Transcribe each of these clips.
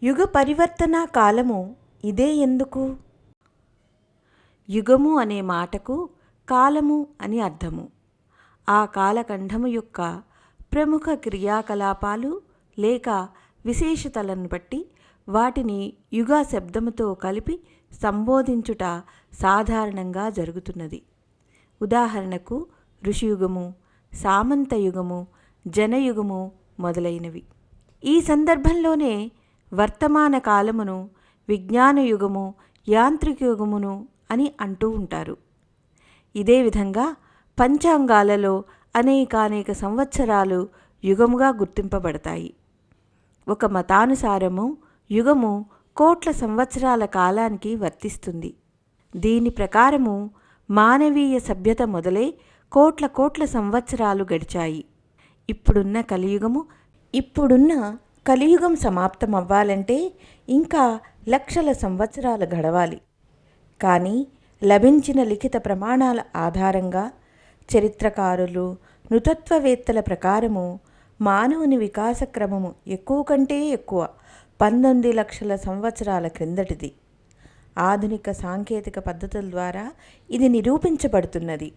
యుగ పరివర్తన కాలము ఇదే ఎందుకు? యుగము అనే మాటకు కాలము అని అర్థము. ఆ కాలఖండము యొక్క ప్రముఖ క్రియాకలాపాలు లేక విశేషతలను బట్టి వాటిని యుగ శబ్దముతో కలిపి సంబోధించుట సాధారణంగా జరుగుతున్నది. ఉదాహరణకు ఋషియుగము, సామంతయుగము, జనయుగము మొదలైనవి. ఈ సందర్భంలోనే వర్తమాన కాలమును విజ్ఞాన యుగము, యాంత్రిక యుగమును అని అంటూ ఉంటారు. ఇదే విధంగా పంచాంగాలలో అనేకానేక సంవత్సరాలు యుగముగా గుర్తింపబడతాయి. ఒక మతానుసారము యుగము కోట్ల సంవత్సరాల కాలానికి వర్తిస్తుంది. దీని ప్రకారము మానవీయ సభ్యత మొదలై కోట్ల సంవత్సరాలు గడిచాయి. ఇప్పుడున్న కలియుగం సమాప్తం అవ్వాలంటే ఇంకా లక్షల సంవత్సరాలు గడవాలి. కానీ లభించిన లిఖిత ప్రమాణాల ఆధారంగా చరిత్రకారులు, నృతత్వవేత్తల ప్రకారము మానవుని వికాస క్రమము ఎక్కువ కంటే ఎక్కువ 19 లక్షల సంవత్సరాల క్రిందటిది. ఆధునిక సాంకేతిక పద్ధతుల ద్వారా ఇది నిరూపించబడుతున్నది.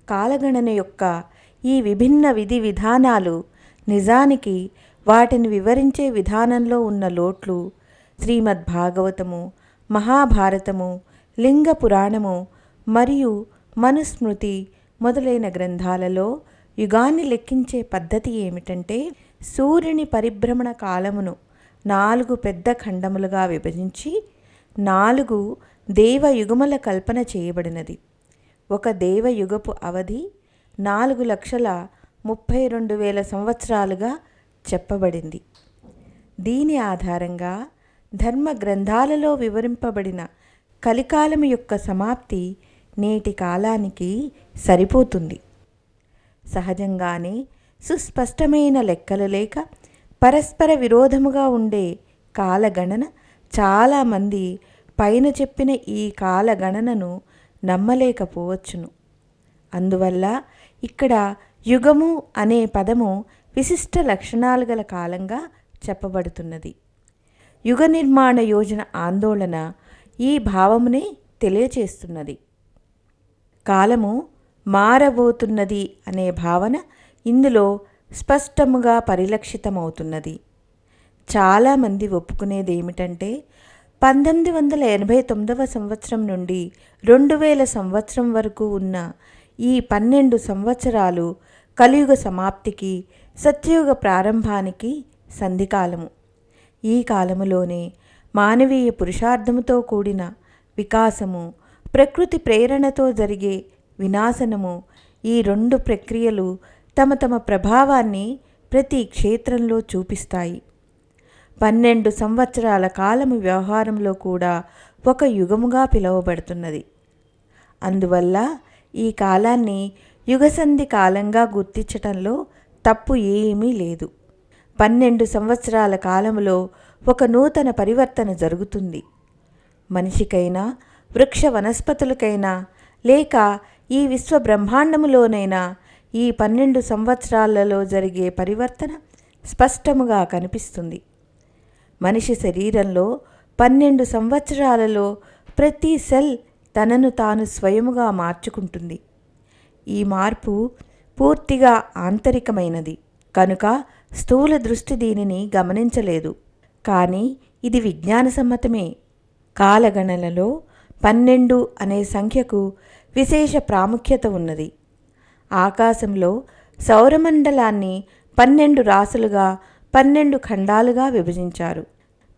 కాలగణన యొక్క ఈ విభిన్న విధి విధానాలు నిజానికి వాటిని వివరించే విధానంలో ఉన్న లోట్లు శ్రీమద్భాగవతము, మహాభారతము, లింగ పురాణము మరియు మనుస్మృతి మొదలైన గ్రంథాలలో యుగాన్ని లెక్కించే పద్ధతి ఏమిటంటే, సూర్యుని పరిభ్రమణ కాలమును 4 పెద్ద ఖండములుగా విభజించి 4 దేవయుగముల కల్పన చేయబడినది. ఒక దేవయుగపు అవధి 4,32,000 సంవత్సరాలుగా చెప్పబడింది. దీని ఆధారంగా ధర్మ గ్రంథాలలో వివరింపబడిన కలికాలము యొక్క సమాప్తి నేటి కాలానికి సరిపోతుంది. సహజంగానే సుస్పష్టమైన లెక్కలు లేక పరస్పర విరోధముగా ఉండే కాలగణన చాలామంది పైన చెప్పిన ఈ కాలగణనను నమ్మలేకపోవచ్చును. అందువల్ల ఇక్కడ యుగము అనే పదము విశిష్ట లక్షణాలు గల కాలంగా చెప్పబడుతున్నది. యుగ నిర్మాణ యోజన ఆందోళన ఈ భావమునే తెలియచేస్తున్నది. కాలము మారబోతున్నది అనే భావన ఇందులో స్పష్టముగా పరిలక్షితమవుతున్నది. చాలామంది ఒప్పుకునేదేమిటంటే 1989 సంవత్సరం నుండి 2000 సంవత్సరం వరకు ఉన్న ఈ 12 సంవత్సరాలు కలియుగ సమాప్తికి, సత్యయుగ ప్రారంభానికి సంధికాలము. ఈ కాలములోనే మానవీయ పురుషార్థముతో కూడిన వికాసము, ప్రకృతి ప్రేరణతో జరిగే వినాశనము, ఈ 2 ప్రక్రియలు తమ ప్రభావాన్ని ప్రతి క్షేత్రంలో చూపిస్తాయి. 12 సంవత్సరాల కాలము వ్యవహారంలో కూడా ఒక యుగముగా పిలువబడుతున్నది. అందువల్ల ఈ కాలాన్ని యుగసంధి కాలంగా గుర్తించటంలో తప్పు ఏమీ లేదు. 12 సంవత్సరాల కాలములో ఒక నూతన పరివర్తన జరుగుతుంది. మనిషికైనా, వృక్ష వనస్పతులకైనా, లేక ఈ విశ్వ బ్రహ్మాండములోనైనా ఈ 12 సంవత్సరాలలో జరిగే పరివర్తన స్పష్టముగా కనిపిస్తుంది. మనిషి శరీరంలో 12 సంవత్సరాలలో ప్రతి సెల్ తనను తాను స్వయముగా మార్చుకుంటుంది. ఈ మార్పు పూర్తిగా ఆంతరికమైనది కనుక స్థూల దృష్టి దీనిని గమనించలేదు. కానీ ఇది విజ్ఞాన సమ్మతమే. కాలగణనలో 12 అనే సంఖ్యకు విశేష ప్రాముఖ్యత ఉన్నది. ఆకాశంలో సౌరమండలాన్ని 12 రాసులుగా 12 ఖండాలుగా విభజించారు.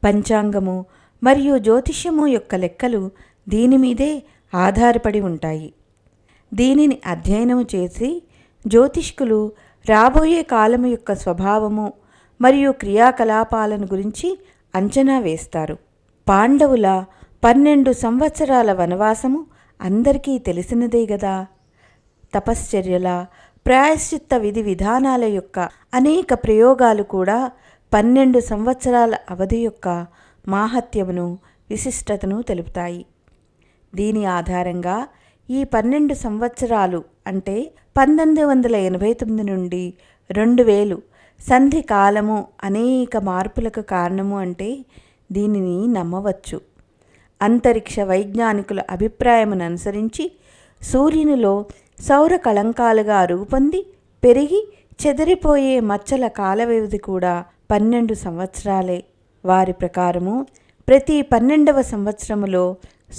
పంచాంగము మరియు జ్యోతిష్యము యొక్క లెక్కలు దీని మీదే ఆధారపడి ఉంటాయి. దీనిని అధ్యయనము చేసి జ్యోతిష్కులు రాబోయే కాలము యొక్క స్వభావము మరియు క్రియాకలాపాలను గురించి అంచనా వేస్తారు. పాండవుల 12 సంవత్సరాల వనవాసము అందరికీ తెలిసినదే గదా. తపశ్చర్యల, ప్రాయశ్చిత్త విధి విధానాల యొక్క అనేక ప్రయోగాలు కూడా 12 సంవత్సరాల అవధి యొక్క మాహాత్మ్యమును, విశిష్టతను తెలుపుతాయి. దీని ఆధారంగా ఈ 12 సంవత్సరాలు అంటే 1989 నుండి 2000 సంధి కాలము అనేక మార్పులకు కారణము అంటే దీనిని నమ్మవచ్చు. అంతరిక్ష వైజ్ఞానికుల అభిప్రాయమును అనుసరించి సూర్యునిలో సౌర కళంకాలుగా రూపొంది పెరిగి చెదిరిపోయే మచ్చల కాల వ్యవధి కూడా 12 సంవత్సరాలే. వారి ప్రకారము ప్రతి 12వ సంవత్సరములో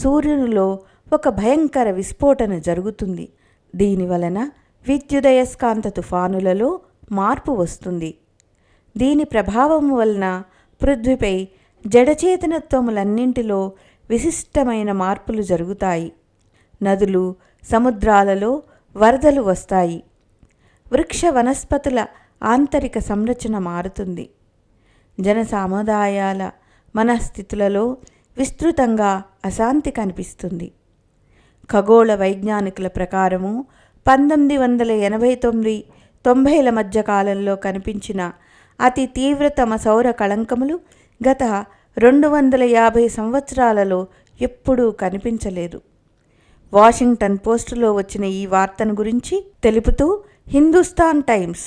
సూర్యునిలో ఒక భయంకర విస్ఫోటన జరుగుతుంది. దీనివలన విద్యుదయస్కాంత తుఫానులలో మార్పు వస్తుంది. దీని ప్రభావం వలన పృథ్వీపై జడచేతనత్వములన్నింటిలో విశిష్టమైన మార్పులు జరుగుతాయి. నదులు, సముద్రాలలో వరదలు వస్తాయి. వృక్ష వనస్పతుల ఆంతరిక సంరచన మారుతుంది. జన సముదాయాల మనస్థితులలో విస్తృతంగా అశాంతి కనిపిస్తుంది. ఖగోళ వైజ్ఞానికుల ప్రకారము 1989-90ల మధ్య కాలంలో కనిపించిన అతి తీవ్రతమ సౌర కళంకములు గత 250 సంవత్సరాలలో ఎప్పుడూ కనిపించలేదు. వాషింగ్టన్ పోస్టులో వచ్చిన ఈ వార్తను గురించి తెలుపుతూ హిందుస్థాన్ టైమ్స్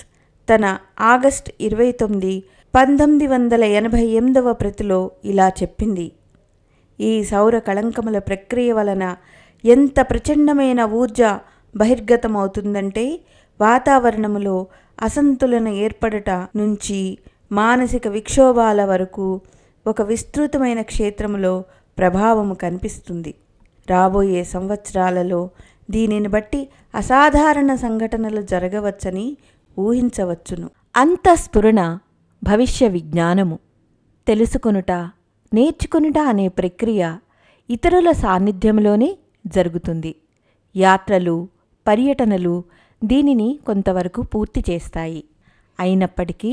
తన ఆగస్టు 29, 1988వ ప్రతిలో ఇలా చెప్పింది: ఈ సౌర కళంకముల ప్రక్రియ వలన ఎంత ప్రచండమైన ఊర్జ బహిర్గతమవుతుందంటే వాతావరణములో అసంతులన ఏర్పడట నుంచి మానసిక విక్షోభాల వరకు ఒక విస్తృతమైన క్షేత్రములో ప్రభావము కనిపిస్తుంది. రాబోయే సంవత్సరాలలో దీనిని బట్టి అసాధారణ సంఘటనలు జరగవచ్చని ఊహించవచ్చును. అంతఃస్ఫురణ భవిష్య విజ్ఞానము. తెలుసుకొనుట, నేర్చుకొనుట అనే ప్రక్రియ ఇతరుల సాన్నిధ్యంలోనే జరుగుతుంది. యాత్రలు, పర్యటనలు దీనిని కొంతవరకు పూర్తి చేస్తాయి. అయినప్పటికీ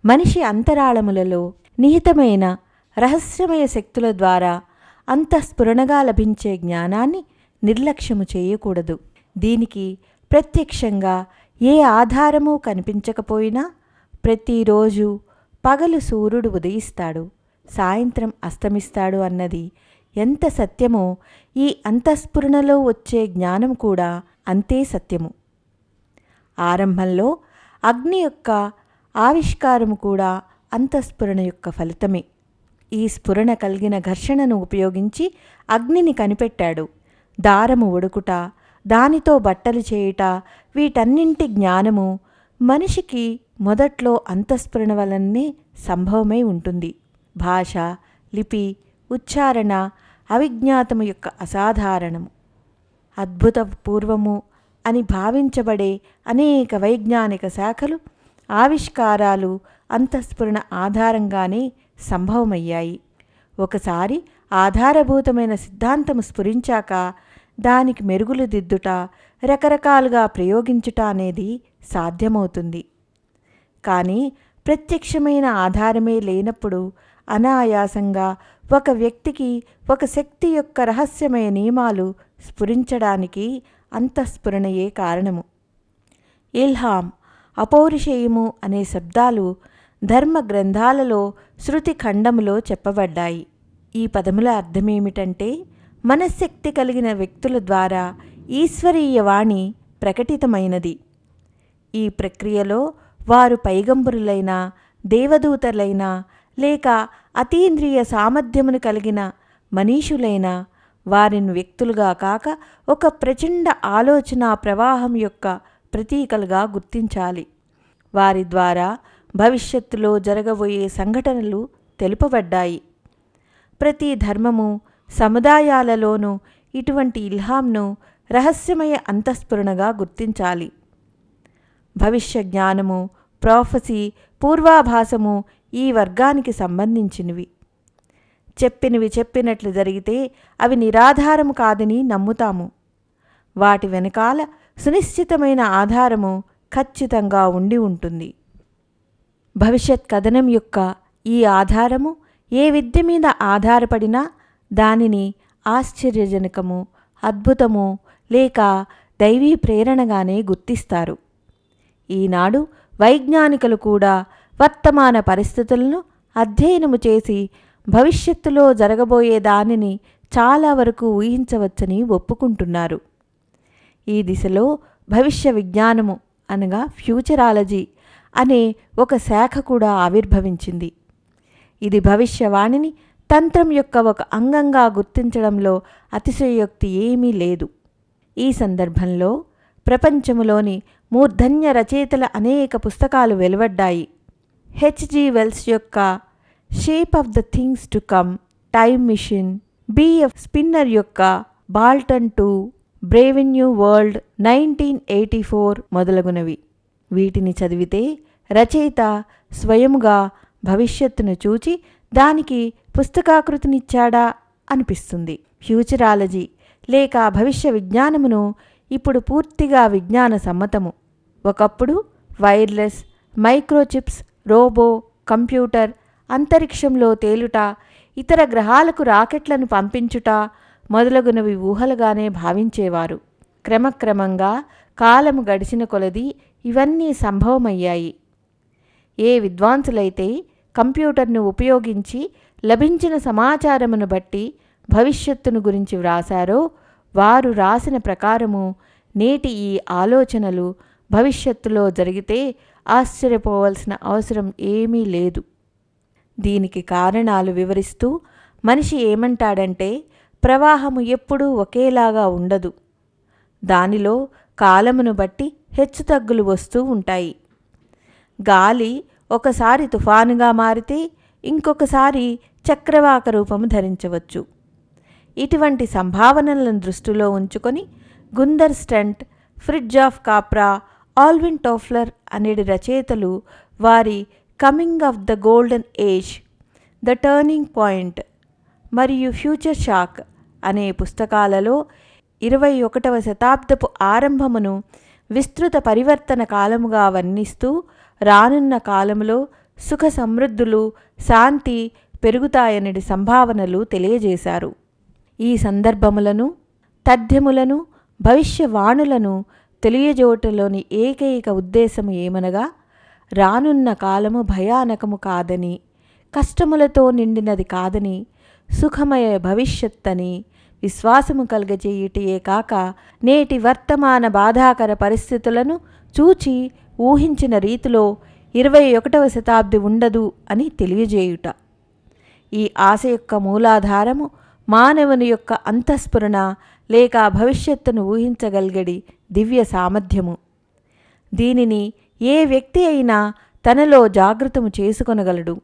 మనిషి అంతరాళములలో నిహితమైన రహస్యమయ శక్తుల ద్వారా అంతఃస్ఫురణగా లభించే జ్ఞానాన్ని నిర్లక్ష్యము చేయకూడదు. దీనికి ప్రత్యక్షంగా ఏ ఆధారమూ కనిపించకపోయినా ప్రతిరోజు పగలు సూర్యుడు ఉదయిస్తాడు, సాయంత్రం అస్తమిస్తాడు అన్నది ఎంత సత్యమో ఈ అంతఃస్ఫురణలో వచ్చే జ్ఞానం కూడా అంతే సత్యము. ఆరంభంలో అగ్ని యొక్క ఆవిష్కారము కూడా అంతఃస్ఫురణ యొక్క ఫలితమే. ఈ స్ఫురణ కలిగిన ఘర్షణను ఉపయోగించి అగ్నిని కనిపెట్టాడు. దారము ఒడుకుట, దానితో బట్టలు చేయుట, వీటన్నింటి జ్ఞానము మనిషికి మొదట్లో అంతఃస్ఫురణ వలనే సంభవమై ఉంటుంది. భాష, లిపి, ఉచ్చారణ అవిజ్ఞాతము యొక్క అసాధారణము, అద్భుత పూర్వము అని భావించబడే అనేక వైజ్ఞానిక శాఖలు, ఆవిష్కారాలు అంతఃస్ఫురణ ఆధారంగానే సంభవమయ్యాయి. ఒకసారి ఆధారభూతమైన సిద్ధాంతము స్ఫురించాక దానికి మెరుగులు దిద్దుట, రకరకాలుగా ప్రయోగించుట అనేది సాధ్యమవుతుంది. కానీ ప్రత్యక్షమైన ఆధారమే లేనప్పుడు అనాయాసంగా ఒక వ్యక్తికి ఒక శక్తి యొక్క రహస్యమయ నియమాలు స్ఫురించడానికి అంతఃస్ఫురణయే కారణము. ఇల్హాం, అపౌరుషేయము అనే శబ్దాలు ధర్మ గ్రంథాలలో శృతి ఖండములో చెప్పబడ్డాయి. ఈ పదముల అర్థమేమిటంటే మనశ్శక్తి కలిగిన వ్యక్తుల ద్వారా ఈశ్వరీయ వాణి ప్రకటితమైనది. ఈ ప్రక్రియలో వారు పైగంబరులైన, దేవదూతలైన లేక అతీంద్రియ సామర్థ్యమును కలిగిన మనీషులైన వారిని వ్యక్తులుగా కాక ఒక ప్రచండ ఆలోచన ప్రవాహం యొక్క ప్రతీకలుగా గుర్తించాలి. వారి ద్వారా భవిష్యత్తులో జరగబోయే సంఘటనలు తెలుపబడ్డాయి. ప్రతి ధర్మము, సముదాయాలలోనూ ఇటువంటి ఇల్హాంను రహస్యమయ అంతఃస్ఫురణగా గుర్తించాలి. భవిష్య జ్ఞానము, ప్రాఫెసీ, పూర్వాభాసము ఈ వర్గానికి సంబంధించినవి. చెప్పినవి చెప్పినట్లు జరిగితే అవి నిరాధారము కాదని నమ్ముతాము. వాటి వెనకాల సునిశ్చితమైన ఆధారము ఖచ్చితంగా ఉండి ఉంటుంది. భవిష్యత్ కథనం యొక్క ఈ ఆధారము ఏ విద్య మీద ఆధారపడినా దానిని ఆశ్చర్యజనకము, అద్భుతము లేక దైవీ ప్రేరణగానే గుర్తిస్తారు. ఈనాడు వైజ్ఞానికులు కూడా వర్తమాన పరిస్థితులను అధ్యయనము చేసి భవిష్యత్తులో జరగబోయే దానిని చాలా వరకు ఊహించవచ్చని ఒప్పుకుంటున్నారు. ఈ దిశలో భవిష్య విజ్ఞానము అనగా ఫ్యూచరాలజీ అనే ఒక శాఖ కూడా ఆవిర్భవించింది. ఇది భవిష్యవాణిని తంత్రం యొక్క ఒక అంగంగా గుర్తించడంలో అతిశయోక్తి ఏమీ లేదు. ఈ సందర్భంలో ప్రపంచములోని మూర్ధన్య రచయితల అనేక పుస్తకాలు వెలువడ్డాయి. హెచ్జి వెల్స్ యొక్క shape of the things to come, time machine, BF Skinner యొక్క బాల్టన్ 2, బ్రేవ్ న్యూ వరల్డ్ 1984 మొదలగునవి. వీటిని చదివితే రచయిత స్వయముగా భవిష్యత్తును చూచి దానికి పుస్తకాకృతినిచ్చాడా అనిపిస్తుంది. ఫ్యూచరాలజీ లేక భవిష్య విజ్ఞానమును ఇప్పుడు పూర్తిగా విజ్ఞాన సమ్మతము. ఒకప్పుడు వైర్లెస్, మైక్రోచిప్స్, రోబో, కంప్యూటర్, అంతరిక్షంలో తేలుట, ఇతర గ్రహాలకు రాకెట్లను పంపించుట మొదలగునవి ఊహలుగానే భావించేవారు. క్రమక్రమంగా కాలము గడిచిన కొలది ఇవన్నీ సంభవమయ్యాయి. ఏ విద్వాంసులైతే కంప్యూటర్ను ఉపయోగించి లభించిన సమాచారమును బట్టి భవిష్యత్తును గురించి వ్రాసారో వారు రాసిన ప్రకారము నేటి ఈ ఆలోచనలు భవిష్యత్తులో జరిగితే ఆశ్చర్యపోవలసిన అవసరం ఏమీ లేదు. దీనికి కారణాలు వివరిస్తూ మనిషి ఏమంటాడంటే, ప్రవాహము ఎప్పుడూ ఒకేలాగా ఉండదు. దానిలో కాలమును బట్టి హెచ్చుతగ్గులు వస్తూ ఉంటాయి. గాలి ఒకసారి తుఫానుగా మారితే ఇంకొకసారి చక్రవాక రూపము ధరించవచ్చు. ఇటువంటి సంభావనలను దృష్టిలో ఉంచుకొని Gunther Stent, Fritjof Capra, Alvin Toffler అనేటి రచయితలు వారి coming of the golden age, the turning point మరియు ఫ్యూచర్ షాక్ అనే పుస్తకాలలో 21వ శతాబ్దపు ఆరంభమును విస్తృత పరివర్తన కాలముగా వర్ణిస్తూ రానున్న కాలములో సుఖ సమృద్ధులు, శాంతి పెరుగుతాయనడి సంభావనలు తెలియజేశారు. ఈ సందర్భములను, తథ్యములను, భవిష్యవాణులను తెలియజేయటంలోని ఏకైక ఉద్దేశము ఏమనగా, రానున్న కాలము భయానకము కాదని, కష్టములతో నిండినది కాదని, సుఖమయ భవిష్యత్తని విశ్వాసము కలగజేయుటయే కాక నేటి వర్తమాన బాధాకర పరిస్థితులను చూచి ఊహించిన రీతిలో 21వ శతాబ్ది ఉండదు అని తెలియజేయుట. ఈ ఆశ యొక్క మూలాధారము మానవుని యొక్క అంతఃస్ఫురణ లేక భవిష్యత్తును ఊహించగలిగడి దివ్య సామర్థ్యము. దీనిని ఏ వ్యక్తి అయినా తనలో జాగృతము చేసుకొనగలడు.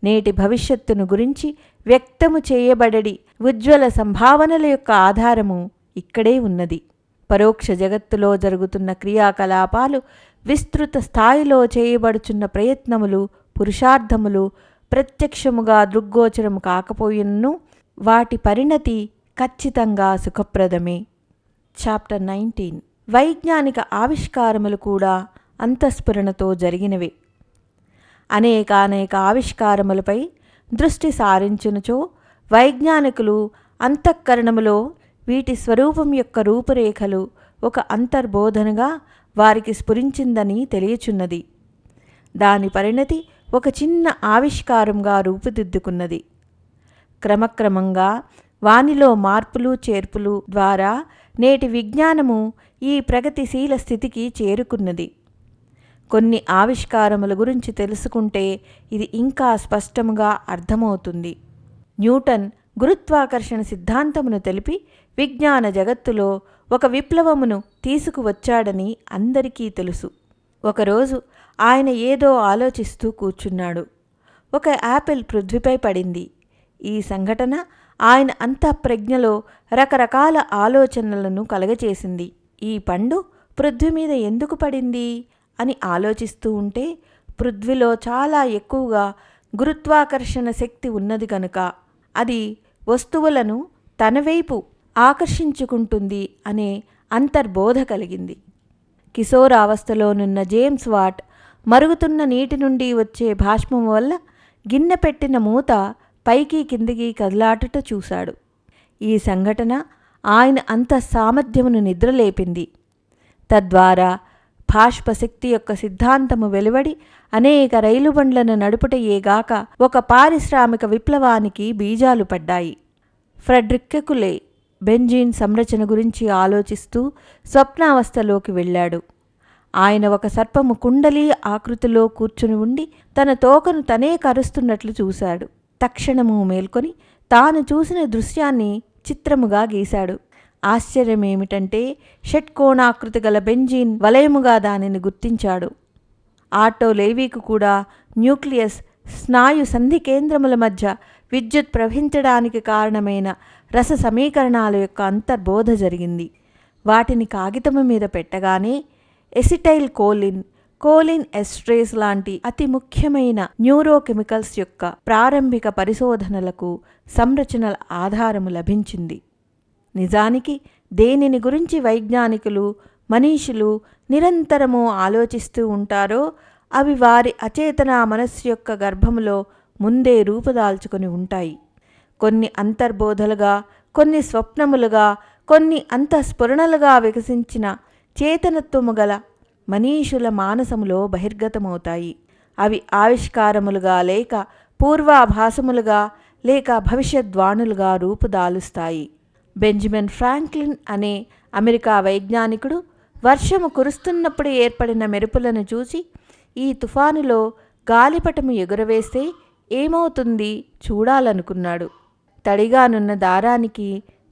నేటి భవిష్యత్తును గురించి వ్యక్తము చేయబడడి ఉజ్వల సంభావనల యొక్క ఆధారము ఇక్కడే ఉన్నది. పరోక్ష జగత్తులో జరుగుతున్న క్రియాకలాపాలు, విస్తృత స్థాయిలో చేయబడుచున్న ప్రయత్నములు, పురుషార్థములు ప్రత్యక్షముగా దృగ్గోచరము కాకపోయినను వాటి పరిణతి ఖచ్చితంగా సుఖప్రదమే. చాప్టర్ 19. వైజ్ఞానిక ఆవిష్కారములు కూడా అంతఃస్ఫురణతో జరిగినవే. అనేకానేక ఆవిష్కారములపై దృష్టి సారించునుచో వైజ్ఞానికులు అంతఃకరణములో వీటి స్వరూపం యొక్క రూపురేఖలు ఒక అంతర్బోధనగా వారికి స్ఫురించిందని తెలియచున్నది. దాని పరిణతి ఒక చిన్న ఆవిష్కారంగా రూపుదిద్దుకున్నది. క్రమక్రమంగా వానిలో మార్పులు చేర్పులు ద్వారా నేటి విజ్ఞానము ఈ ప్రగతిశీల స్థితికి చేరుకున్నది. కొన్ని ఆవిష్కారముల గురించి తెలుసుకుంటే ఇది ఇంకా స్పష్టముగా అర్థమవుతుంది. న్యూటన్ గురుత్వాకర్షణ సిద్ధాంతమును తెలిపి విజ్ఞాన జగత్తులో ఒక విప్లవమును తీసుకువచ్చాడని అందరికీ తెలుసు. ఒకరోజు ఆయన ఏదో ఆలోచిస్తూ కూర్చున్నాడు. ఒక యాపిల్ పృథ్వీపై పడింది. ఈ సంఘటన ఆయన అంతఃప్రజ్ఞలో రకరకాల ఆలోచనలను కలగచేసింది. ఈ పండు పృథ్వీ మీద ఎందుకు పడింది అని ఆలోచిస్తూ ఉంటే పృథ్వీలో చాలా ఎక్కువగా గురుత్వాకర్షణ శక్తి ఉన్నది కనుక అది వస్తువులను తనవైపు ఆకర్షించుకుంటుంది అనే అంతర్బోధ కలిగింది. కిశోరావస్థలోనున్న జేమ్స్ వాట్ మరుగుతున్న నీటి నుండి వచ్చే బాష్పం వల్ల గిన్నె పెట్టిన మూత పైకి కిందికి కదలాటుట చూశాడు. ఈ సంఘటన ఆయన అంతఃసామర్థ్యమును నిద్రలేపింది. తద్వారా బాష్పశక్తి యొక్క సిద్ధాంతము వెలువడి అనేక రైలు బండ్లను నడుపుటయేగాక ఒక పారిశ్రామిక విప్లవానికి బీజాలు పడ్డాయి. ఫ్రెడరిక్ బెంజీన్ సంరచన గురించి ఆలోచిస్తూ స్వప్నావస్థలోకి వెళ్ళాడు. ఆయన ఒక సర్పము కుండలీ ఆకృతిలో కూర్చుని ఉండి తన తోకను తనే కరుస్తున్నట్లు చూశాడు. తక్షణము మేల్కొని తాను చూసిన దృశ్యాన్ని చిత్రముగా గీశాడు. ఆశ్చర్యమేమిటంటే షట్కోణాకృతి గల బెంజీన్ వలయముగా దానిని గుర్తించాడు. ఆటో లేవీకు కూడా న్యూక్లియస్ స్నాయు సంధి కేంద్రముల మధ్య విద్యుత్ ప్రవహించడానికి కారణమైన రస సమీకరణాల యొక్క అంతర్బోధ జరిగింది. వాటిని కాగితము మీద పెట్టగానే ఎసిటైల్ కోలిన్ ఎస్ట్రేస్ లాంటి అతి ముఖ్యమైన న్యూరోకెమికల్స్ యొక్క ప్రారంభిక పరిశోధనలకు సంరచనల ఆధారము లభించింది. నిజానికి దేనిని గురించి వైజ్ఞానికులు మనీషులు నిరంతరము ఆలోచిస్తూ ఉంటారో అవి వారి అచేతన మనస్సు యొక్క గర్భములో ముందే రూపుదాల్చుకొని ఉంటాయి. కొన్ని అంతర్బోధలుగా, కొన్ని స్వప్నములుగా, కొన్ని అంతఃస్ఫురణలుగా వికసించిన చేతనత్వము గల మనీషుల మానసములో బహిర్గతమవుతాయి. అవి ఆవిష్కారములుగా లేక పూర్వాభాసములుగా లేక భవిష్యద్వాణులుగా రూపుదాలుస్తాయి. బెంజమిన్ ఫ్రాంక్లిన్ అనే అమెరికా వైజ్ఞానికుడు వర్షము కురుస్తున్నప్పుడు ఏర్పడిన మెరుపులను చూసి ఈ తుఫానులో గాలిపటము ఎగురవేస్తే ఏమవుతుంది చూడాలనుకున్నాడు. తడిగానున్న దారానికి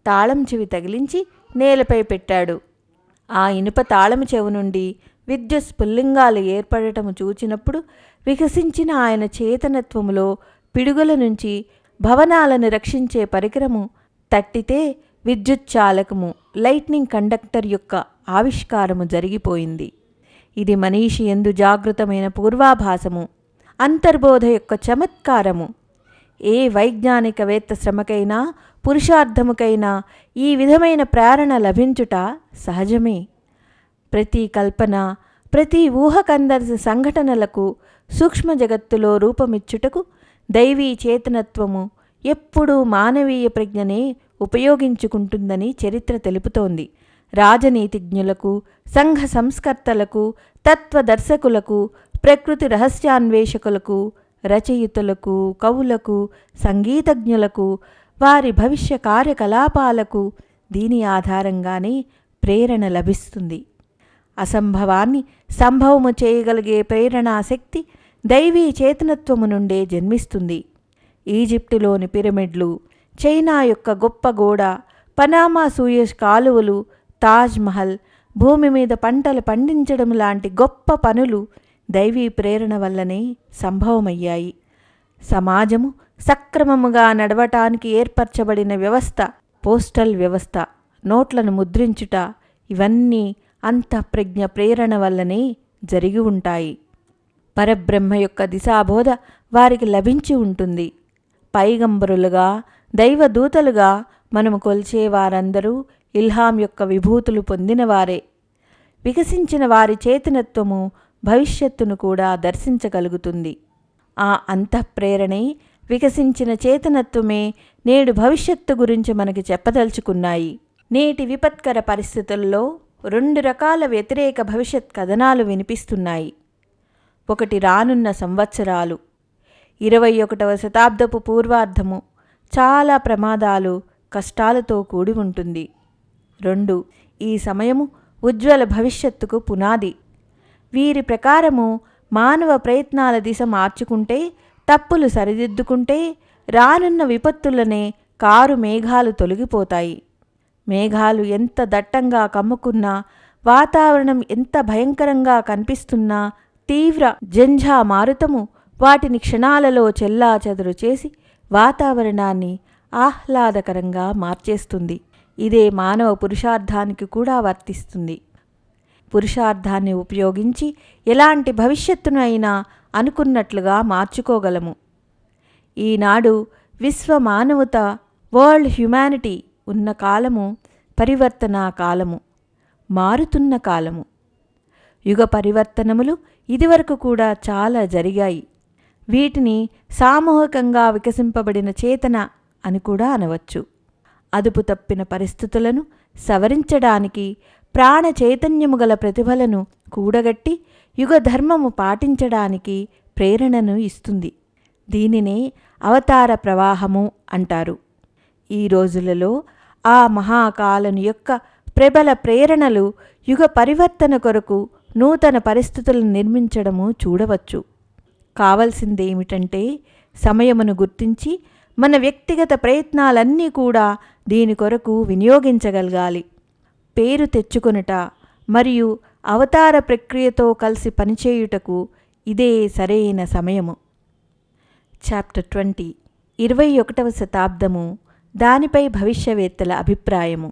తాళం చెవి తగిలించి నేలపై పెట్టాడు. ఆ ఇనుప తాళము చెవి నుండి విద్యుత్ స్ఫుల్లింగాలు ఏర్పడటము చూచినప్పుడు వికసించిన ఆయన చేతనత్వములో పిడుగుల నుంచి భవనాలను రక్షించే పరికరము తట్టితే విద్యుచ్చాలకము లైట్నింగ్ కండక్టర్ యొక్క ఆవిష్కారము జరిగిపోయింది. ఇది మనీషి యందు జాగృతమైన పూర్వాభాసము, అంతర్బోధ యొక్క చమత్కారము. ఏ వైజ్ఞానికవేత్త శ్రమకైనా పురుషార్థముకైనా ఈ విధమైన ప్రేరణ లభించుట సహజమే. ప్రతి కల్పన, ప్రతి ఊహకందర్శ సంఘటనలకు సూక్ష్మ జగత్తులో రూపమిచ్చుటకు దైవీ చేతనత్వము ఎప్పుడూ మానవీయ ప్రజ్ఞనే ఉపయోగించుకుంటుందని చరిత్ర తెలుపుతోంది. రాజనీతిజ్ఞులకు, సంఘ సంస్కర్తలకు, తత్వదర్శకులకు, ప్రకృతి రహస్యాన్వేషకులకు, రచయితులకు, కవులకు, సంగీతజ్ఞులకు, వారి భవిష్య కార్యకలాపాలకు దీని ఆధారంగానే ప్రేరణ లభిస్తుంది. అసంభవాన్ని సంభవము చేయగలిగే ప్రేరణాశక్తి దైవీ చేతనత్వము నుండే జన్మిస్తుంది. ఈజిప్టులోని పిరమిడ్లు, చైనా యొక్క గొప్ప గోడ, పనామా సూయజ్ కాలువలు, తాజ్ మహల్, భూమి మీద పంటలు పండించడం లాంటి గొప్ప పనులు దైవీ ప్రేరణ వల్లనే సంభవమయ్యాయి. సమాజము సక్రమముగా నడవటానికి ఏర్పరచబడిన వ్యవస్థ, పోస్టల్ వ్యవస్థ, నోట్లను ముద్రించుట, ఇవన్నీ అంతఃప్రజ్ఞ ప్రేరణ వల్లనే జరిగి ఉంటాయి. పరబ్రహ్మ యొక్క దిశాబోధ వారికి లభించి ఉంటుంది. పైగంబరులుగా, దైవదూతలుగా మనము కొలిచే వారందరూ ఇల్హాం యొక్క విభూతులు పొందినవారే. వికసించిన వారి చేతనత్వము భవిష్యత్తును కూడా దర్శించగలుగుతుంది. ఆ అంతఃప్రేరణే, వికసించిన చేతనత్వమే నేడు భవిష్యత్తు గురించి మనకి చెప్పదలుచుకున్నాయి. నేటి విపత్కర పరిస్థితుల్లో 2 రకాల వ్యతిరేక భవిష్యత్ కథనాలు వినిపిస్తున్నాయి. ఒకటి రానున్న సంవత్సరాలు, 21వ శతాబ్దపు పూర్వార్ధము చాలా ప్రమాదాలు, కష్టాలతో కూడి ఉంటుంది. 2 ఈ సమయము ఉజ్వల భవిష్యత్తుకు పునాది. వీరి ప్రకారము మానవ ప్రయత్నాల దిశ మార్చుకుంటే, తప్పులు సరిదిద్దుకుంటే రానున్న విపత్తులనే కారు మేఘాలు తొలగిపోతాయి. మేఘాలు ఎంత దట్టంగా కమ్ముకున్నా, వాతావరణం ఎంత భయంకరంగా కనిపిస్తున్నా, తీవ్ర జంఝా మారుతము వాటిని క్షణాలలో చెల్లాచెదరు చేసి వాతావరణాన్ని ఆహ్లాదకరంగా మార్చేస్తుంది. ఇదే మానవ పురుషార్థానికి కూడా వర్తిస్తుంది. పురుషార్థాన్ని ఉపయోగించి ఎలాంటి భవిష్యత్తును అయినా అనుకున్నట్లుగా మార్చుకోగలము. ఈనాడు విశ్వ మానవత, వరల్డ్ హ్యుమానిటీ ఉన్న కాలము పరివర్తనా కాలము, మారుతున్న కాలము. యుగ పరివర్తనములు ఇదివరకు కూడా చాలా జరిగాయి. వీటిని సామూహికంగా వికసింపబడిన చేతన అని కూడా అనవచ్చు. అదుపు తప్పిన పరిస్థితులను సవరించడానికి ప్రాణ చైతన్యము గల ప్రతిభలను కూడగట్టి యుగధర్మము పాటించడానికి ప్రేరణను ఇస్తుంది. దీనినే అవతార ప్రవాహము అంటారు. ఈ రోజులలో ఆ మహాకాలను యొక్క ప్రబల ప్రేరణలు యుగ పరివర్తన కొరకు నూతన పరిస్థితులను నిర్మించడము చూడవచ్చు. కావలసిందేమిటంటే సమయమును గుర్తించి మన వ్యక్తిగత ప్రయత్నాలన్నీ కూడా దీని కొరకు వినియోగించగలగాలి. పేరు తెచ్చుకొనుట మరియు అవతార ప్రక్రియతో కలిసి పనిచేయుటకు ఇదే సరైన సమయము. చాప్టర్ 20 21వ శతాబ్దము, దానిపై భవిష్యవేత్తల అభిప్రాయము.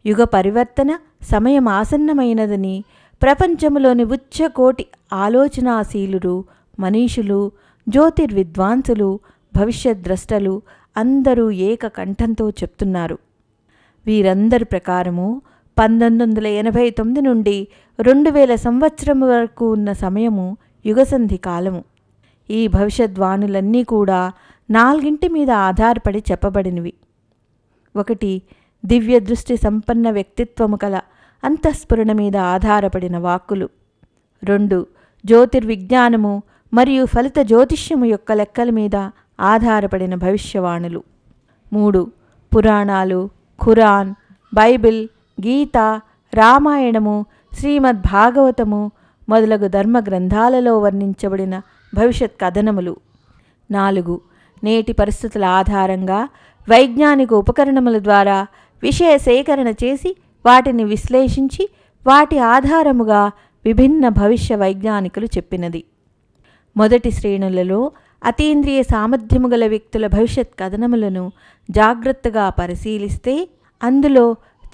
యుగ పరివర్తన సమయం ఆసన్నమైనదని ప్రపంచంలోని ఉచ్చకోటి ఆలోచనాశీలురు, మనీషులు, జ్యోతిర్విద్వాంసులు, భవిష్యద్ద్రష్టలు అందరూ ఏకకంఠంతో చెప్తున్నారు. వీరందరి ప్రకారము 1989 నుండి 2000 సంవత్సరం వరకు ఉన్న సమయము యుగసంధి కాలము. ఈ భవిష్యద్వాణులన్నీ కూడా 4 మీద ఆధారపడి చెప్పబడినవి. 1. దివ్య దృష్టి సంపన్న వ్యక్తిత్వము కల అంతఃస్ఫురణ మీద ఆధారపడిన వాక్కులు. 2. జ్యోతిర్విజ్ఞానము మరియు ఫలిత జ్యోతిష్యము యొక్క లెక్కల మీద ఆధారపడిన భవిష్యవాణులు. 3. పురాణాలు, ఖురాన్, బైబిల్, గీత, రామాయణము, శ్రీమద్ భాగవతము మొదలగు ధర్మ గ్రంథాలలో వర్ణించబడిన భవిష్యత్ కథనములు. 4. నేటి పరిస్థితుల ఆధారంగా వైజ్ఞానిక ఉపకరణముల ద్వారా విషయ సేకరణ చేసి వాటిని విశ్లేషించి వాటి ఆధారముగా విభిన్న భవిష్య వైజ్ఞానికులు చెప్పినది. మొదటి శ్రేణులలో అతీంద్రియ సామర్థ్యము గల వ్యక్తుల భవిష్యత్ కథనములను జాగ్రత్తగా పరిశీలిస్తే అందులో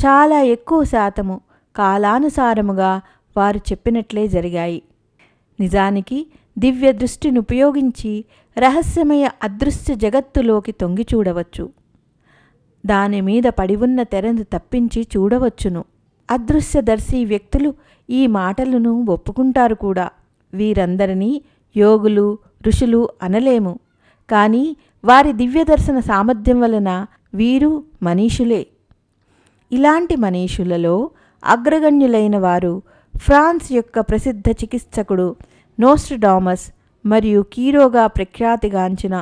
చాలా ఎక్కువ శాతము కాలానుసారముగా వారు చెప్పినట్లే జరిగాయి. నిజానికి దివ్య దృష్టిని ఉపయోగించి రహస్యమయ అదృశ్య జగత్తులోకి తొంగి చూడవచ్చు. దానిమీద పడివున్న తెరను తప్పించి చూడవచ్చును. అదృశ్యదర్శి వ్యక్తులు ఈ మాటలను ఒప్పుకుంటారు కూడా. వీరందరినీ యోగులు, ఋషులు అనలేము. కానీ వారి దివ్యదర్శన సామర్థ్యం వలన వీరు మనీషులే. ఇలాంటి మనీషులలో అగ్రగణ్యులైన వారు ఫ్రాన్స్ యొక్క ప్రసిద్ధ చికిత్సకుడు నోస్ట్రడామస్ మరియు కీరోగా ప్రఖ్యాతిగాంచిన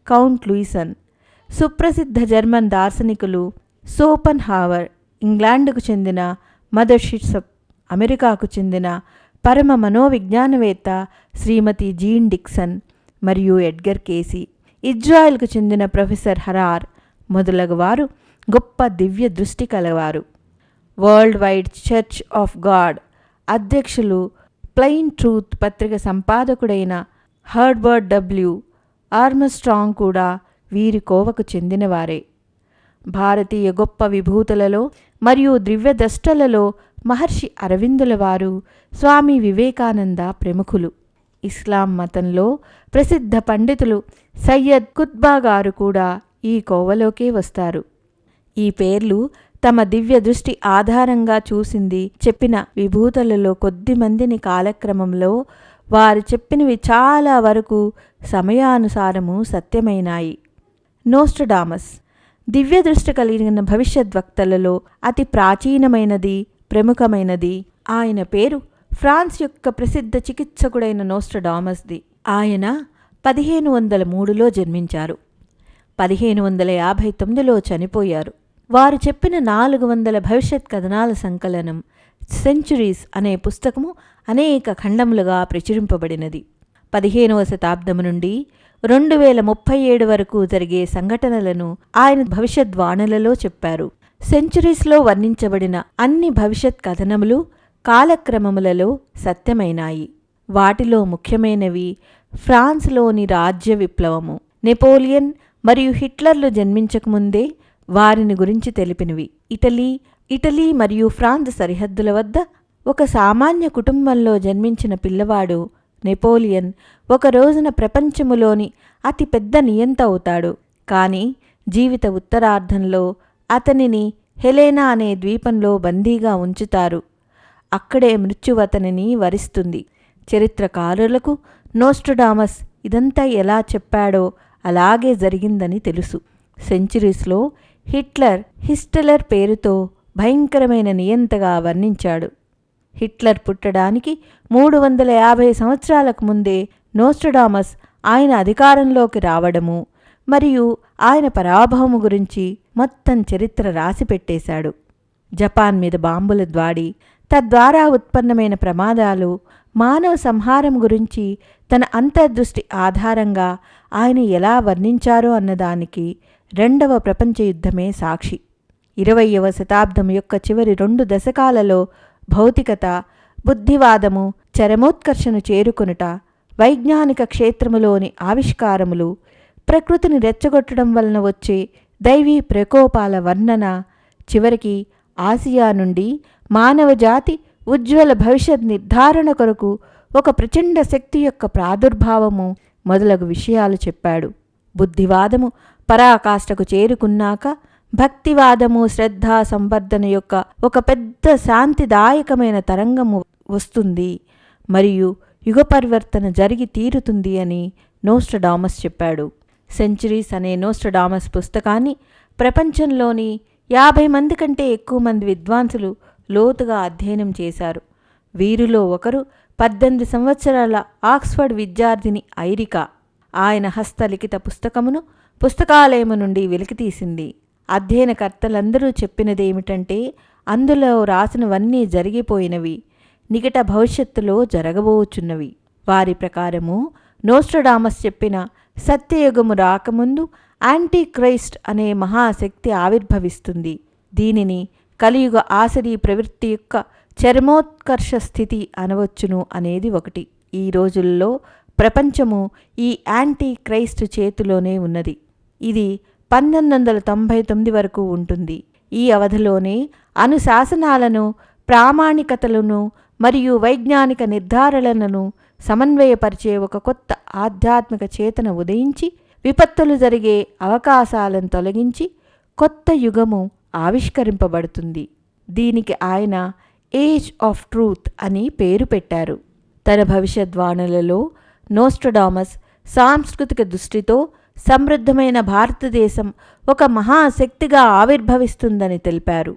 కౌంట్ లూయిసన్, సుప్రసిద్ధ జర్మన్ దార్శనికులు సోపన్ హావర్, ఇంగ్లాండ్కు చెందిన మదర్ షిట్సప్, అమెరికాకు చెందిన పరమ మనోవిజ్ఞానవేత్త శ్రీమతి జీన్ డిక్సన్ మరియు ఎడ్గర్ కేసీ, ఇజ్రాయెల్కు చెందిన ప్రొఫెసర్ హరార్ మొదలగువారు గొప్ప దివ్య దృష్టి కలవారు. World wide church of God అధ్యక్షులు, ప్లెయిన్ ట్రూత్ పత్రిక సంపాదకుడైన హర్బర్ట్ డబ్ల్యూ ఆర్మ్స్ట్రాంగ్ కూడా వీరి కోవకు చెందినవారే. భారతీయ గొప్ప విభూతులలో మరియు దివ్యదష్టలలో మహర్షి అరవిందుల వారు, స్వామి వివేకానంద ప్రముఖులు. ఇస్లాం మతంలో ప్రసిద్ధ పండితులు సయ్యద్ కుత్బా గారు కూడా ఈ కోవలోకే వస్తారు. ఈ పేర్లు తమ దివ్య దృష్టి ఆధారంగా చూసింది చెప్పిన విభూతులలో కొద్దిమందిని కాలక్రమంలో వారు చెప్పినవి చాలా వరకు సమయానుసారము సత్యమైనాయి. నోస్ట్రడామస్ దివ్యదృష్టి కలిగిన భవిష్యద్వక్తలలో అతి ప్రాచీనమైనది, ప్రముఖమైనది. ఆయన పేరు ఫ్రాన్స్ యొక్క ప్రసిద్ధ చికిత్సకుడైన నోస్ట్రడామస్ది. ఆయన 1503లో జన్మించారు. 1559లో చనిపోయారు. వారు చెప్పిన 400 భవిష్యత్ కథనాల సంకలనం సెంచురీస్ అనే పుస్తకము అనేక ఖండములుగా ప్రచురింపబడినది. 15వ శతాబ్దము నుండి 2037 వరకు జరిగే సంఘటనలను ఆయన భవిష్యద్వాణులలో చెప్పారు. సెంచురీస్లో వర్ణించబడిన అన్ని భవిష్యత్ కథనములు కాలక్రమములలో సత్యమైనాయి. వాటిలో ముఖ్యమైనవి ఫ్రాన్స్లోని రాజ్య విప్లవము, నెపోలియన్ మరియు హిట్లర్లు జన్మించకముందే వారిని గురించి తెలిపినవి. ఇటలీ మరియు ఫ్రాన్స్ సరిహద్దుల వద్ద ఒక సామాన్య కుటుంబంలో జన్మించిన పిల్లవాడు నెపోలియన్ ఒక రోజున ప్రపంచములోని అతి పెద్ద నియంత అవుతాడు. కానీ జీవిత ఉత్తరార్ధంలో అతనిని హెలెనా అనే ద్వీపంలో బందీగా ఉంచుతారు. అక్కడే మృత్యువు అతనిని వరిస్తుంది. చరిత్రకారులకు నోస్ట్రడామస్ ఇదంతా ఎలా చెప్పాడో అలాగే జరిగిందని తెలుసు. సెంచురీస్లో హిట్లర్ హిస్టలర్ పేరుతో భయంకరమైన నియంతగా వర్ణించాడు. హిట్లర్ పుట్టడానికి 350 సంవత్సరాలకు ముందే నోస్ట్రడామస్ ఆయన అధికారంలోకి రావడము మరియు ఆయన పరాభవము గురించి మొత్తం చరిత్ర రాసిపెట్టేశాడు. జపాన్ మీద బాంబుల ద్వాడి, తద్వారా ఉత్పన్నమైన ప్రమాదాలు, మానవ సంహారం గురించి తన అంతర్దృష్టి ఆధారంగా ఆయన ఎలా వర్ణించారో అన్నదానికి రెండవ ప్రపంచ యుద్ధమే సాక్షి. 20వ శతాబ్దం యొక్క చివరి 2 దశకాలలో భౌతికత, బుద్ధివాదము చరమోత్కర్షను చేరుకొనుట, వైజ్ఞానిక క్షేత్రములోని ఆవిష్కారములు, ప్రకృతిని రెచ్చగొట్టడం వలన వచ్చే దైవీ ప్రకోపాల వర్ణన, చివరికి ఆసియా నుండి మానవజాతి ఉజ్వల భవిష్యత్ నిర్ధారణ కొరకు ఒక ప్రచండ శక్తి యొక్క ప్రాదుర్భావము మొదలగు విషయాలు చెప్పాడు. బుద్ధివాదము పరాకాష్ఠకు చేరుకున్నాక భక్తివాదము, శ్రద్ధా సంవర్ధన యొక్క ఒక పెద్ద శాంతిదాయకమైన తరంగము వస్తుంది మరియు యుగ పరివర్తన జరిగి తీరుతుంది అని నోస్ట్రడామస్ చెప్పాడు. సెంచురీస్ అనే నోస్ట్రడామస్ పుస్తకాన్ని ప్రపంచంలోని 50 మంది కంటే ఎక్కువ మంది విద్వాంసులు లోతుగా అధ్యయనం చేశారు. వీరిలో ఒకరు 18 సంవత్సరాల ఆక్స్ఫర్డ్ విద్యార్థిని ఐరికా. ఆయన హస్తలిఖిత పుస్తకమును పుస్తకాలయము నుండి వెలికితీసింది. అధ్యయనకర్తలందరూ చెప్పినదేమిటంటే అందులో రాసినవన్నీ జరిగిపోయినవి, నికట భవిష్యత్తులో జరగబోచున్నవి. వారి ప్రకారము నోస్ట్రడామస్ చెప్పిన సత్యయుగము రాకముందు యాంటీ క్రైస్ట్ అనే మహాశక్తి ఆవిర్భవిస్తుంది. దీనిని కలియుగ ఆసరీ ప్రవృత్తి యొక్క చరమోత్కర్ష స్థితి అనవచ్చును అనేది ఒకటి. ఈ రోజుల్లో ప్రపంచము ఈ యాంటీ క్రైస్ట్ చేతిలోనే ఉన్నది. ఇది 1999 వరకు ఉంటుంది. ఈ అవధిలోనే అనుశాసనాలను, ప్రామాణికతలను మరియు వైజ్ఞానిక నిర్ధారణలను సమన్వయపరిచే ఒక కొత్త ఆధ్యాత్మిక చేతన ఉదయించి విపత్తులు జరిగే అవకాశాలను తొలగించి కొత్త యుగము ఆవిష్కరింపబడుతుంది. దీనికి ఆయన ఏజ్ ఆఫ్ ట్రూత్ అని పేరు పెట్టారు. తన భవిష్యద్వాణులలో నోస్ట్రడామస్ సాంస్కృతిక దృష్టితో సమృద్ధమైన భారతదేశం ఒక మహాశక్తిగా ఆవిర్భవిస్తుందని తెలిపారు.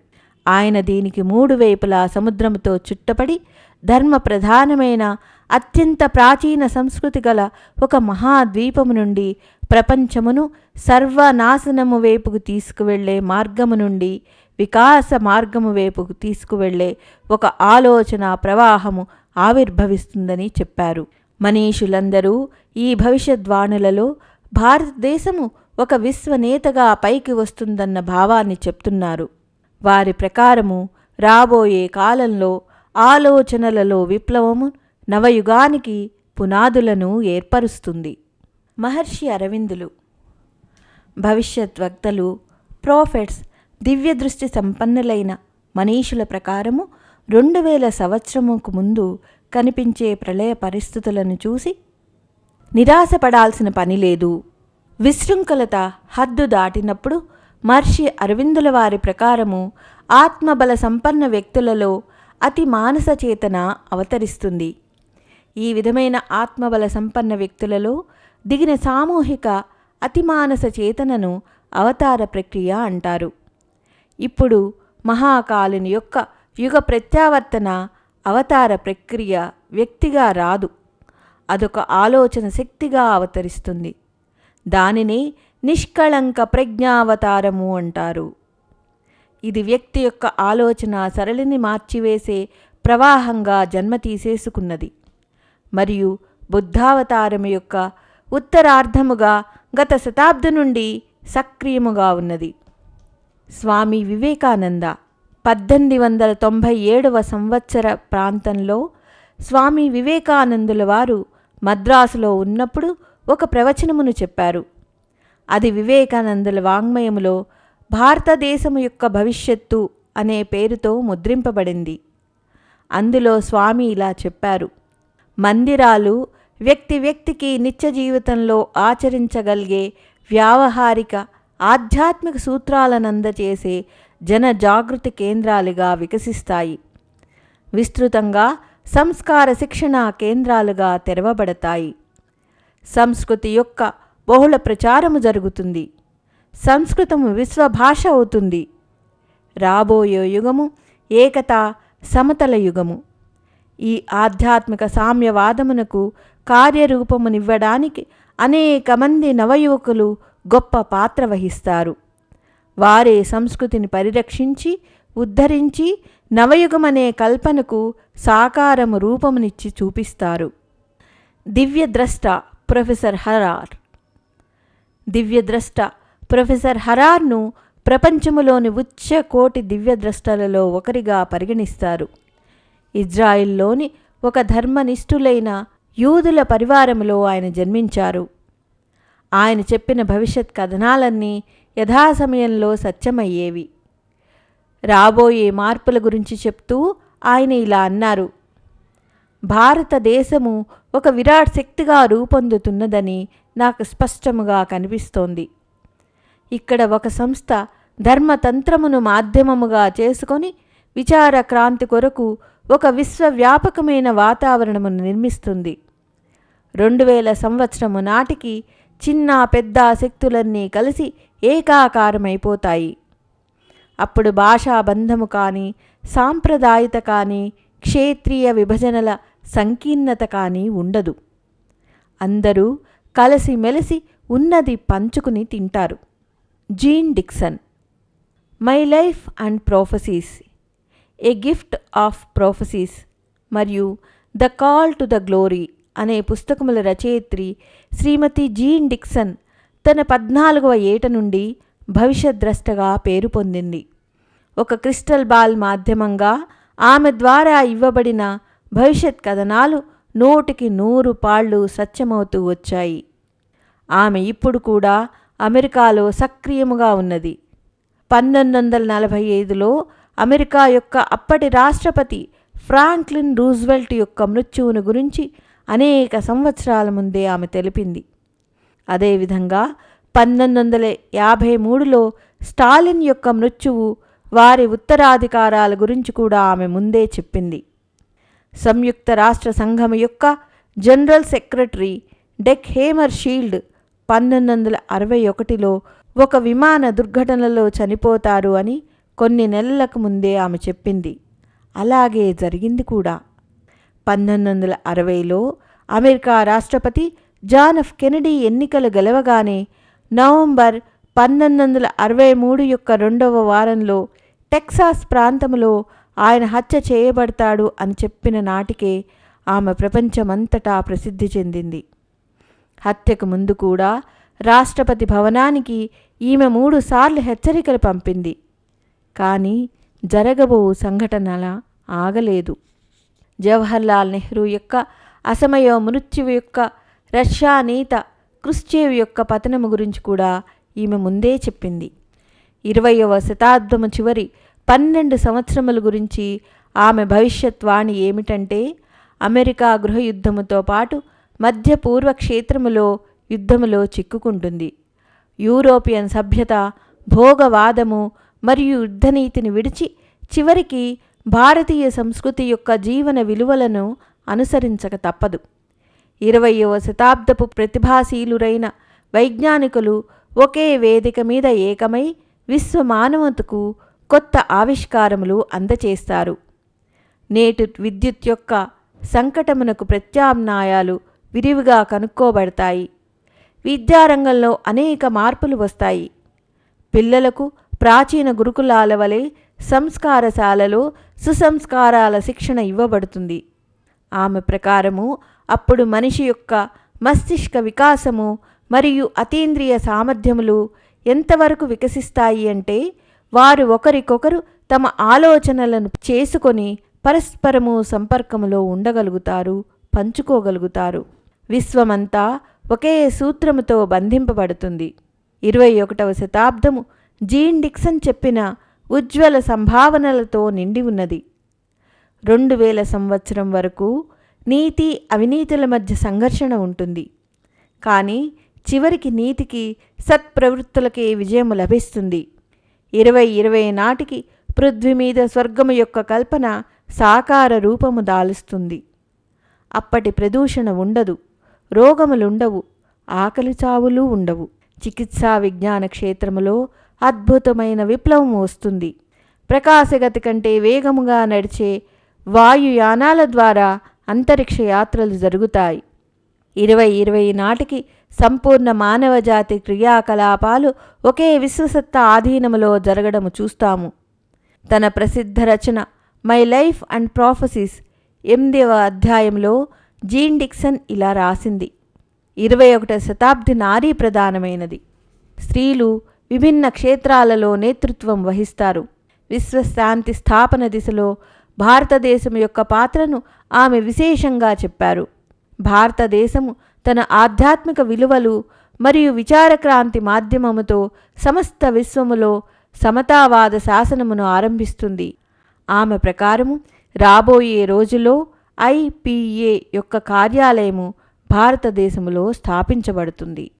ఆయన దీనికి 3 వైపులా సముద్రముతో చుట్టపడి ధర్మ ప్రధానమైన అత్యంత ప్రాచీన సంస్కృతి గల ఒక మహాద్వీపము నుండి ప్రపంచమును సర్వనాశనము వైపుకు తీసుకువెళ్లే మార్గము నుండి వికాస మార్గము వైపుకు తీసుకువెళ్లే ఒక ఆలోచన ప్రవాహము ఆవిర్భవిస్తుందని చెప్పారు. మనీషులందరూ ఈ భవిష్యద్వాణులలో భారతదేశము ఒక విశ్వనేతగా పైకి వస్తుందన్న భావాన్ని చెప్తున్నారు. వారి ప్రకారము రాబోయే కాలంలో ఆలోచనలలో విప్లవము నవయుగానికి పునాదులను ఏర్పరుస్తుంది. మహర్షి అరవిందులు భవిష్యత్ వక్తలు, ప్రోఫెట్స్, దివ్యదృష్టి సంపన్నులైన మనీషుల ప్రకారము 2000 సంవత్సరముకు ముందు కనిపించే ప్రళయ పరిస్థితులను చూసి నిరాశపడాల్సిన పని లేదు. విశృంఖలత హద్దు దాటినప్పుడు మహర్షి అరవిందుల వారి ప్రకారము ఆత్మబల సంపన్న వ్యక్తులలో అతి మానస చేతన అవతరిస్తుంది. ఈ విధమైన ఆత్మబల సంపన్న వ్యక్తులలో దిగిన సామూహిక అతిమానస చేతనను అవతార ప్రక్రియ అంటారు. ఇప్పుడు మహాకాలుని యొక్క యుగ ప్రత్యావర్తన అవతార ప్రక్రియ వ్యక్తిగా రాదు, అదొక ఆలోచన శక్తిగా అవతరిస్తుంది. దానినే నిష్కళంక ప్రజ్ఞావతారము అంటారు. ఇది వ్యక్తి యొక్క ఆలోచన సరళిని మార్చివేసే ప్రవాహంగా జన్మ తీసేసుకున్నది మరియు బుద్ధావతారము యొక్క ఉత్తరార్ధముగా గత శతాబ్దం నుండి సక్రియముగా ఉన్నది. స్వామి వివేకానంద 1897వ సంవత్సర ప్రాంతంలో స్వామి వివేకానందుల వారు మద్రాసులో ఉన్నప్పుడు ఒక ప్రవచనమును చెప్పారు. అది వివేకానందుల వాంగ్మయములో భారతదేశము యొక్క భవిష్యత్తు అనే పేరుతో ముద్రింపబడింది. అందులో స్వామి ఇలా చెప్పారు: మందిరాలు వ్యక్తికి నిత్య జీవితంలో ఆచరించగలిగే వ్యావహారిక ఆధ్యాత్మిక సూత్రాలనందచేసే జన జాగృతి కేంద్రాలుగా వికసిస్తాయి. విస్తృతంగా సంస్కార శిక్షణా కేంద్రాలుగా తెరవబడతాయి. సంస్కృతి యొక్క బహుళ ప్రచారము జరుగుతుంది. సంస్కృతము విశ్వభాష అవుతుంది. రాబోయే యుగము ఏకతా సమతల యుగము. ఈ ఆధ్యాత్మిక సామ్యవాదమునకు కార్యరూపమునివ్వడానికి అనేక మంది నవయువకులు గొప్ప పాత్ర వహిస్తారు. వారే సంస్కృతిని పరిరక్షించి ఉద్ధరించి నవయుగమనే కల్పనకు సాకారము రూపమునిచ్చి చూపిస్తారు. దివ్యద్రష్ట ప్రొఫెసర్ హరార్. దివ్యద్రష్ట ప్రొఫెసర్ హరార్ను ప్రపంచములోని ఉచ్చ కోటి దివ్యద్రష్టలలో ఒకరిగా పరిగణిస్తారు. ఇజ్రాయిల్లోని ఒక ధర్మనిష్ఠులైన యూదుల పరివారములో ఆయన జన్మించారు. ఆయన చెప్పిన భవిష్యత్ కథనాలన్నీ యథాసమయంలో సత్యమయ్యేవి. రాబోయే మార్పుల గురించి చెప్తూ ఆయన ఇలా అన్నారు: భారతదేశము ఒక విరాట్ శక్తిగా రూపొందుతున్నదని నాకు స్పష్టముగా కనిపిస్తోంది. ఇక్కడ ఒక సంస్థ ధర్మతంత్రమును మాధ్యమముగా చేసుకొని విచార క్రాంతి కొరకు ఒక విశ్వవ్యాపకమైన వాతావరణమును నిర్మిస్తుంది. 2000 సంవత్సరము నాటికి చిన్న పెద్ద శక్తులన్నీ కలిసి ఏకాకారమైపోతాయి. అప్పుడు భాషాబంధము కానీ, సాంప్రదాయత కానీ, క్షేత్రీయ విభజనల సంకీర్ణత కానీ ఉండదు. అందరూ కలిసిమెలిసి ఉన్నది పంచుకుని తింటారు. Jeane Dixon. My life and prophecies, a gift of prophecies మరియు the call to the glory అనే పుస్తకముల రచయిత్రి శ్రీమతి జీన్ డిక్సన్ తన 14వ ఏట నుండి భవిష్యత్ ద్రష్టగా పేరు పొందింది. ఒక క్రిస్టల్ బాల్ మాధ్యమంగా ఆమె ద్వారా ఇవ్వబడిన భవిష్యత్ కథనాలు 100కి 100 సత్యమవుతూ వచ్చాయి. ఆమె ఇప్పుడు కూడా అమెరికాలో సక్రియముగా ఉన్నది. 1945లో అమెరికా యొక్క అప్పటి రాష్ట్రపతి ఫ్రాంక్లిన్ రూజ్వెల్ట్ యొక్క మృత్యువును గురించి అనేక సంవత్సరాల ముందే ఆమె తెలిపింది. అదేవిధంగా 1953లో స్టాలిన్ యొక్క మృత్యువు, వారి ఉత్తరాధికారాల గురించి కూడా ఆమె ముందే చెప్పింది. సంయుక్త రాష్ట్ర సంఘం యొక్క general secretary Dag Hammarskjold 1961లో ఒక విమాన దుర్ఘటనలో చనిపోతారు అని కొన్ని నెలలకు ముందే ఆమె చెప్పింది. అలాగే జరిగింది కూడా. 1960లో అమెరికా రాష్ట్రపతి జాన్ ఎఫ్ కెనడీ ఎన్నికలు గెలవగానే నవంబర్ 1963 యొక్క 2వ వారంలో టెక్సాస్ ప్రాంతంలో ఆయన హత్య చేయబడతాడు అని చెప్పిన నాటికే ఆమె ప్రపంచమంతటా ప్రసిద్ధి చెందింది. హత్యకు ముందు కూడా రాష్ట్రపతి భవనానికి ఈమె 3 సార్లు హెచ్చరికలు పంపింది. కానీ జరగబో సంఘటనల ఆగలేదు. జవహర్లాల్ నెహ్రూ యొక్క అసమయ మృత్యువు యొక్క, రష్యా నేత క్రుష్చేవ్ యొక్క పతనము గురించి కూడా ఈమె ముందే చెప్పింది. 20వ శతాబ్దము చివరి 12 సంవత్సరముల గురించి ఆమె భవిష్యత్వాణి ఏమిటంటే, అమెరికా గృహయుద్ధముతో పాటు మధ్య పూర్వ క్షేత్రములో యుద్ధములో చిక్కుకుంటుంది. యూరోపియన్ సభ్యత, భోగవాదము మరియు యుద్ధనీతిని విడిచి చివరికి భారతీయ సంస్కృతి యొక్క జీవన విలువలను అనుసరించక తప్పదు. 20వ శతాబ్దపు ప్రతిభాశీలురైన వైజ్ఞానికులు ఒకే వేదిక మీద ఏకమై విశ్వమానవతకు కొత్త ఆవిష్కారములు అందచేస్తారు. నేటి విద్యుత్ యొక్క సంకటమునకు ప్రత్యామ్నాయాలు విరివిగా కనుక్కోబడతాయి. విద్యారంగంలో అనేక మార్పులు వస్తాయి. పిల్లలకు ప్రాచీన గురుకులాల వలె సంస్కారశాలలో సుసంస్కారాల శిక్షణ ఇవ్వబడుతుంది. ఆమె ప్రకారము అప్పుడు మనిషి యొక్క మస్తిష్క వికాసము మరియు అతీంద్రియ సామర్థ్యములు ఎంతవరకు వికసిస్తాయి అంటే, వారు ఒకరికొకరు తమ ఆలోచనలను చేసుకొని పరస్పరము సంపర్కములో ఉండగలుగుతారు, పంచుకోగలుగుతారు. విశ్వమంతా ఒకే సూత్రముతో బంధింపబడుతుంది. 21వ శతాబ్దము జీన్ డిక్సన్ చెప్పిన ఉజ్వల సంభావనలతో నిండి ఉన్నది. 2000 సంవత్సరం వరకు నీతి అవినీతుల మధ్య సంఘర్షణ ఉంటుంది. కానీ చివరికి నీతికి, సత్ప్రవృత్తులకే విజయము లభిస్తుంది. 2020 నాటికి పృథ్వీ మీద స్వర్గము యొక్క కల్పన సాకార రూపము దాలుస్తుంది. అప్పటి ప్రదూషణ ఉండదు, రోగములుండవు, ఆకలి చావులు ఉండవు. చికిత్సా విజ్ఞాన క్షేత్రములో అద్భుతమైన విప్లవం వస్తుంది. ప్రకాశగతి కంటే వేగముగా నడిచే వాయుయానాల ద్వారా అంతరిక్ష యాత్రలు జరుగుతాయి. 2020 నాటికి సంపూర్ణ మానవజాతి క్రియాకలాపాలు ఒకే విశ్వసత్తా ఆధీనములో జరగడము చూస్తాము. తన ప్రసిద్ధ రచన మై లైఫ్ అండ్ ప్రాఫెసీస్ 8వ అధ్యాయంలో జీన్ డిక్సన్ ఇలా రాసింది: 21వ శతాబ్ది నారీ ప్రధానమైనది. స్త్రీలు విభిన్న క్షేత్రాలలో నేతృత్వం వహిస్తారు. విశ్వశాంతి స్థాపన దిశలో భారతదేశం యొక్క పాత్రను ఆమె విశేషంగా చెప్పారు. భారతదేశము తన ఆధ్యాత్మిక విలువలు మరియు విచారక్రాంతి మాధ్యమముతో సమస్త విశ్వములో సమతావాద శాసనమును ఆరంభిస్తుంది. ఆమె ప్రకారము రాబోయే రోజుల్లో IPA యొక్క కార్యాలయము భారతదేశములో స్థాపించబడుతుంది.